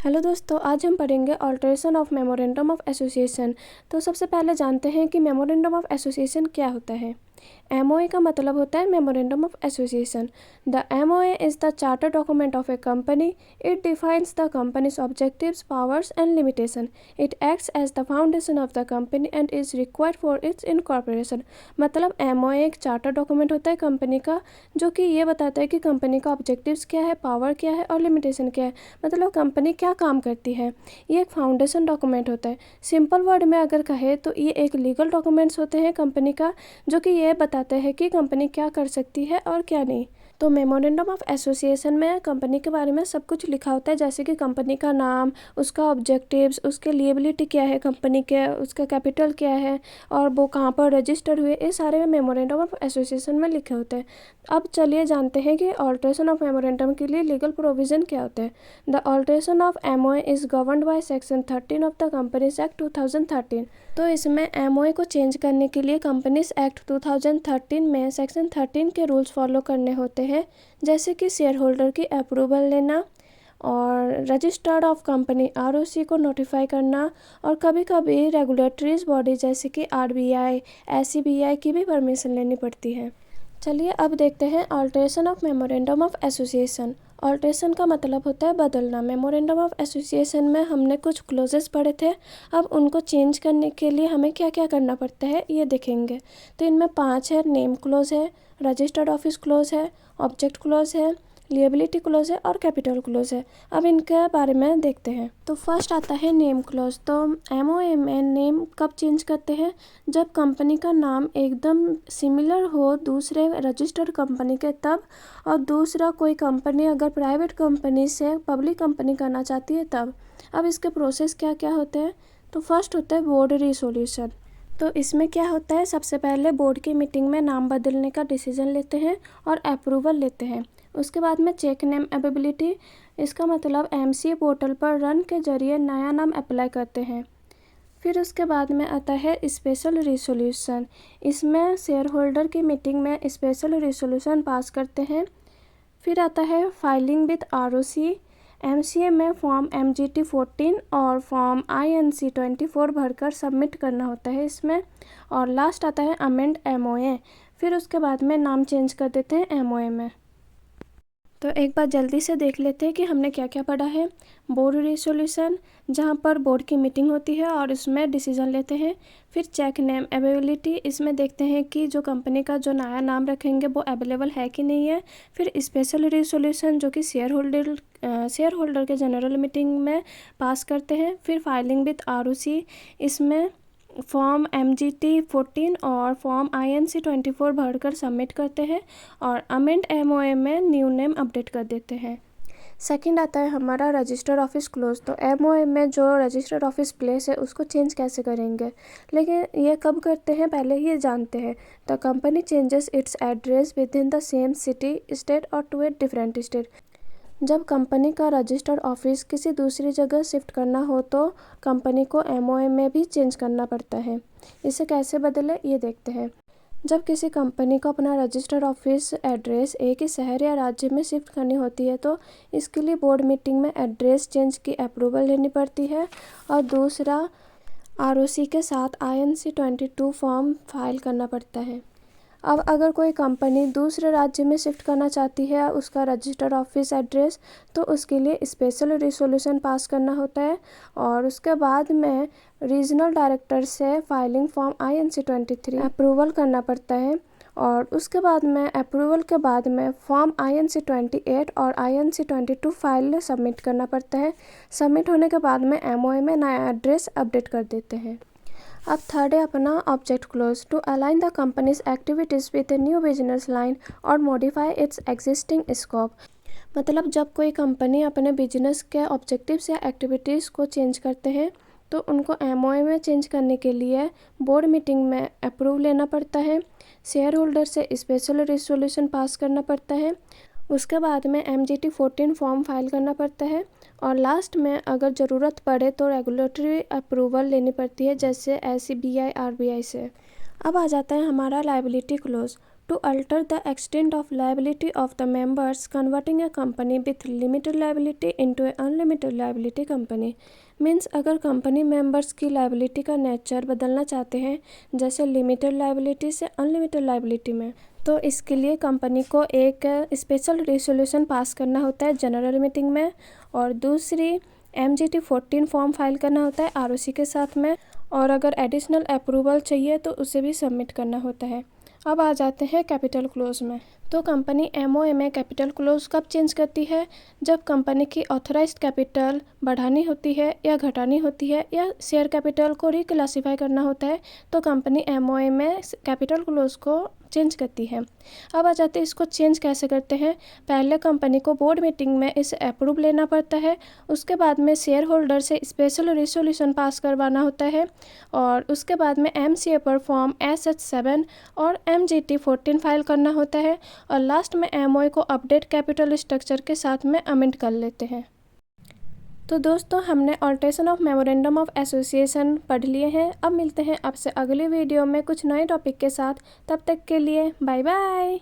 Hello दोस्तों, आज हम पढ़ेंगे alteration of memorandum of association. तो सबसे पहले जानते हैं कि मेमोरेंडम ऑफ एसोसिएशन क्या होता है। एमओए का मतलब होता है memorandum of association. The MOA is the charter document of a company. It defines the company's objectives, powers and limitation. It acts as the foundation of the company and is required for its incorporation. मतलब MOA एक charter document होता है company का, जो कि ये बताता है कि कंपनी का ऑब्जेक्टिव्स क्या है, पावर क्या है और लिमिटेशन क्या है, मतलब कंपनी क्या काम करती है। ये एक फाउंडेशन डॉक्यूमेंट होता है। सिंपल वर्ड में अगर कहे तो ये एक लीगल डॉक्यूमेंट्स होते हैं कंपनी का, जो कि ये बताते हैं कि कंपनी क्या कर सकती है और क्या नहीं। तो मेमोरेंडम ऑफ एसोसिएशन में कंपनी के बारे में सब कुछ लिखा होता है, जैसे कि कंपनी का नाम, उसका ऑब्जेक्टिव्स, उसके लिएबिलिटी क्या है कंपनी के, उसका कैपिटल क्या है और वो कहाँ पर रजिस्टर्ड हुए, ये सारे मेमोरेंडम ऑफ एसोसिएशन में लिखे होते हैं। अब चलिए जानते हैं कि ऑल्ट्रेशन ऑफ मेमोरेंडम के लिए लीगल प्रोविज़न क्या होते हैं। The alteration of MOA is governed by section 13 of the companies act 2013। तो इसमें एमओए को चेंज करने के लिए कंपनीज एक्ट 2013 में सेक्शन 13 के रूल्स फॉलो करने होते हैं, जैसे कि शेयर होल्डर की अप्रूवल लेना और रजिस्टर्ड ऑफ कंपनी आरओसी को नोटिफाई करना, और कभी कभी रेगुलेटरीज बॉडी जैसे कि आरबीआई, एससीबीआई की भी परमिशन लेनी पड़ती है। चलिए अब देखते हैं alteration of memorandum of association. Alteration का मतलब होता है बदलना। मेमोरेंडम ऑफ एसोसिएशन में हमने कुछ क्लोजेस पढ़े थे, अब उनको चेंज करने के लिए हमें क्या क्या करना पड़ता है ये देखेंगे। तो इनमें 5 है। नेम क्लोज है, रजिस्टर्ड ऑफिस क्लोज है, ऑब्जेक्ट क्लोज है, लिएबिलिटी क्लोज है और कैपिटल क्लोज है। अब इनके बारे में देखते हैं। तो फर्स्ट आता है नेम क्लोज। तो एमओए में नेम कब चेंज करते हैं, जब कंपनी का नाम एकदम सिमिलर हो दूसरे रजिस्टर्ड कंपनी के तब, और दूसरा कोई कंपनी अगर प्राइवेट कंपनी से पब्लिक कंपनी करना चाहती है तब। अब इसके प्रोसेस क्या क्या होते हैं। तो फर्स्ट होता है बोर्ड रिसोल्यूशन। तो इसमें क्या होता है, सबसे पहले बोर्ड की मीटिंग में नाम बदलने का डिसीजन लेते हैं और अप्रूवल लेते हैं। उसके बाद में चेक नेम अवेलेबिलिटी, इसका मतलब एमसीए पोर्टल पर रन के जरिए नया नाम अप्लाई करते हैं। फिर उसके बाद में आता है स्पेशल रिसोल्यूशन। इसमें शेयर होल्डर की मीटिंग में स्पेशल रिसोल्यूशन पास करते हैं। फिर आता है फाइलिंग विद आरओसी। एमसीए में फॉर्म MGT 14 और फॉर्म INC 24 भरकर सबमिट करना होता है इसमें। और लास्ट आता है अमेंड एमओए। फिर उसके बाद में नाम चेंज कर देते हैं एमओए में। तो एक बार जल्दी से देख लेते हैं कि हमने क्या क्या पढ़ा है। बोर्ड रिसोल्यूशन, जहाँ पर बोर्ड की मीटिंग होती है और उसमें डिसीजन लेते हैं। फिर चेक नेम अवेलेबिलिटी, इसमें देखते हैं कि जो कंपनी का जो नया नाम रखेंगे वो अवेलेबल है कि नहीं है। फिर स्पेशल रिसोल्यूशन, जो कि शेयर होल्डर के जनरल मीटिंग में पास करते हैं। फिर फाइलिंग विद आरओसी, इसमें फॉर्म MGT 14 और फॉर्म INC 24 भरकर सबमिट करते हैं और अमेंड एमओए में न्यू नेम अपडेट कर देते हैं। सेकंड आता है हमारा रजिस्टर्ड ऑफिस क्लोज। तो एमओए में जो रजिस्टर्ड ऑफिस प्लेस है उसको चेंज कैसे करेंगे, लेकिन ये कब करते हैं पहले ये जानते हैं। The company changes it's address with in the same city, state और टू ए डिफरेंट स्टेट। जब कंपनी का रजिस्टर्ड ऑफिस किसी दूसरी जगह शिफ्ट करना हो तो कंपनी को एमओए में भी चेंज करना पड़ता है। इसे कैसे बदले ये देखते हैं। जब किसी कंपनी को अपना रजिस्टर्ड ऑफिस एड्रेस एक ही शहर या राज्य में शिफ्ट करनी होती है तो इसके लिए बोर्ड मीटिंग में एड्रेस चेंज की अप्रूवल लेनी पड़ती है, और दूसरा आरओसी के साथ INC 22 फॉर्म फाइल करना पड़ता है। अब अगर कोई कंपनी दूसरे राज्य में शिफ्ट करना चाहती है उसका रजिस्टर्ड ऑफिस एड्रेस, तो उसके लिए स्पेशल रिसोल्यूशन पास करना होता है, और उसके बाद में रीजनल डायरेक्टर से फाइलिंग फॉर्म INC 23 अप्रूवल करना पड़ता है, और उसके बाद में अप्रूवल के बाद में फॉर्म INC 28 और INC 22 फाइल सबमिट करना पड़ता है। सबमिट होने के बाद में एमओए में नया एड्रेस अपडेट कर देते हैं। अब थर्ड है अपना object close. To align the company's activities with a new business line और मॉडिफाई इट्स एग्जिस्टिंग स्कोप। मतलब जब कोई कंपनी अपने बिजनेस के ऑब्जेक्टिव्स या एक्टिविटीज़ को चेंज करते हैं तो उनको एमओए में चेंज करने के लिए बोर्ड मीटिंग में अप्रूव लेना पड़ता है, शेयर होल्डर से स्पेशल रिसोल्यूशन पास करना पड़ता है, उसके बाद में MGT 14 फॉर्म फाइल करना पड़ता है, और लास्ट में अगर ज़रूरत पड़े तो रेगुलेटरी अप्रूवल लेनी पड़ती है, जैसे SCBI RBI से। अब आ जाता है हमारा liability close. to alter the extent of liability of the members, converting a company with limited liability into a unlimited liability company। Means अगर कंपनी मेंबर्स की लाइबिलिटी का नेचर बदलना चाहते हैं, जैसे लिमिटेड लाइबिलिटी से अनलिमिटेड लाइबिलिटी में, तो इसके लिए कंपनी को एक स्पेशल रेजोल्यूशन पास करना होता है जनरल मीटिंग में, और दूसरी MGT 14 फॉर्म फाइल करना होता है ROC के साथ में, और अगर एडिशनल अप्रूवल चाहिए तो उसे भी सबमिट करना होता है। अब आ जाते हैं कैपिटल क्लोज में। तो कंपनी MOA में कैपिटल क्लोज कब चेंज करती है? जब कंपनी की ऑथराइज्ड कैपिटल बढ़ानी होती है या घटानी होती है, या शेयर कैपिटल को रिक्लासीफाई करना होता है, तो कंपनी MOA में कैपिटल क्लोज को चेंज करती है। अब आ जाते हैं इसको चेंज कैसे करते हैं। पहले कंपनी को बोर्ड मीटिंग में इसे अप्रूव लेना पड़ता है, उसके बाद में शेयर होल्डर से स्पेशल रेजोल्यूशन पास करवाना होता है, और उसके बाद में MCA पर फॉर्म SH7 और MGT 14 फाइल करना होता है, और लास्ट में MOA को अपडेट कैपिटल स्ट्रक्चर के साथ में अमेंड कर लेते हैं। तो दोस्तों, हमने alteration of memorandum of association पढ़ लिए हैं। अब मिलते हैं आपसे अगले वीडियो में कुछ नए टॉपिक के साथ। तब तक के लिए बाय बाय।